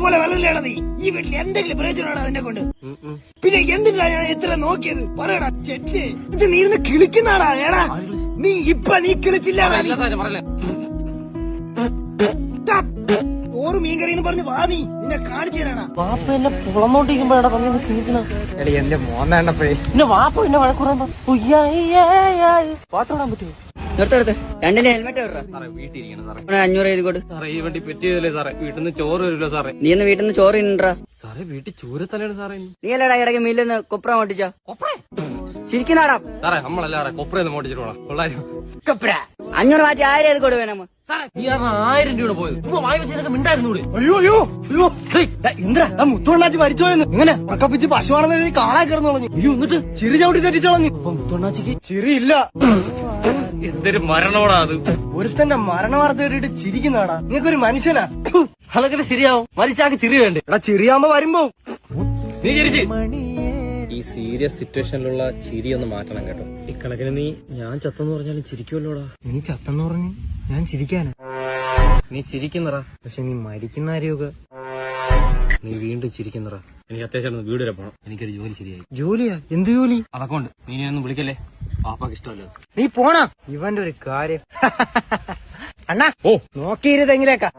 പോലെ വളരില്ലേടാ നീ. ഈ വീട്ടിൽ എന്തെങ്കിലും പ്രയോജനമാണോ അതിനെ കൊണ്ട്? പിന്നെ എന്തിനാ ഞാൻ എത്ര നോക്കിയത് പറയടാ ചെറ്റ്. നീ ഇരുന്ന് കിളിക്കുന്നാടാ ഏടാ. നീ കിളിച്ചില്ലാടാ. ചോറ് മീൻകറി എന്ന് പറഞ്ഞ് വാ നീ. നിന്നെ കാണിച്ചു തരാടാ. വാപ്പ എന്നെ പുളന്നോണ്ടിരിക്കുമ്പോഴാ പറഞ്ഞത് കിളിക്കണ. എടി എന്റെ മോന്നാണ്ടപ്പോഴേ പിന്നെ വാപ്പ എന്നെ വഴക്കുറയുമ്പോ പാട്ടോടാൻ പറ്റുമോ? നിർത്തടുത്ത് രണ്ടിന്റെ ഹെൽമെറ്റ് വീട്ടിലിരിക്കണം സാറേ. 500 എഴുതിക്കോട്ട്. സാറേ ഈ വണ്ടി പറ്റിയതല്ലേ സാറേ. വീട്ടിൽ നിന്ന് ചോറ് വരില്ല സാറേ. നീ ഒന്ന് വീട്ടിൽ നിന്ന് ചോറ് തിന്നണ്ടാ. സാറേ വീട്ടിൽ ചൂരത്തലയാണ് സാറേ. നീ അല്ലടാ ഇടയ്ക്ക് മില്ലെന്ന് കൊപ്ര മോട്ടിച്ച ശരിക്കുന്നാടാ. സാറേ നമ്മളല്ലാറേ കൊപ്രയൊന്ന് മോട്ടിച്ചിട്ട് പോണം. കൊള്ളാരും 500 മാറ്റി 1000 എഴുതിക്കോട്ട് വേണം. സാറേ ഈ 1000 രൂപ പോയത് ഇപ്പൊ വായി വെച്ചൊക്കെ മിണ്ടായിരുന്നൂടെ? അയ്യോ എന്താ മുത്തോണ്ണാച്ചി മരിച്ചോയെന്ന് ഇങ്ങനെ ഉറക്കപ്പിച്ച് പശുവാണെന്ന് കാളാ കിടന്നു കളഞ്ഞു. അയ്യോ എന്നിട്ട് ചിരി ചവിട്ടി തെറ്റിച്ചു കളഞ്ഞു. മുത്തോണ്ണാച്ചിക്ക് ചിരിയില്ല. എന്തൊരു മരണോടാ അത്. ഒരുത്തന്റെ മരണ വാർത്ത കേട്ടിട്ട് ചിരിക്കുന്നാടാ. നിങ്ങൾക്കൊരു മനുഷ്യനാ. അതൊക്കെ ശരിയാവും. മരിച്ചാക്ക് ചിരി വേണ്ടേ? എടാ ചിരിയാകുമ്പോ വരുമ്പോ നീ ചിരിച്ച്. ഈ സീരിയസ് സിറ്റുവേഷനിലുള്ള ചിരി ഒന്ന് മാറ്റണം കേട്ടോ. ഇക്കണക്കിന് നീ ഞാൻ ചത്തെന്ന് പറഞ്ഞാലും ചിരിക്കുമല്ലോടാ. നീ ചത്തെന്ന് പറഞ്ഞു ഞാൻ ചിരിക്കാനാ. നീ ചിരിക്കുന്നറാ. പക്ഷെ നീ മരിക്കുന്ന ആരെയൊക്കെ നീ വീണ്ടും ചിരിക്കുന്നറാ. എനിക്ക് അത്യാവശ്യം വീട് വരെ പോണം. എനിക്കൊരു ജോലി ശരിയായി. ജോലിയാ? എന്ത് ജോലി? അതൊക്കെ ഉണ്ട്. നീ ഒന്നും വിളിക്കല്ലേ. പാപ്പാക്ക് ഇഷ്ടമല്ലോ. നീ പോണാ. ഇവന്റെ ഒരു കാര്യം അണ്ണാ നോക്കിയിരുതെങ്കിലേക്കാ.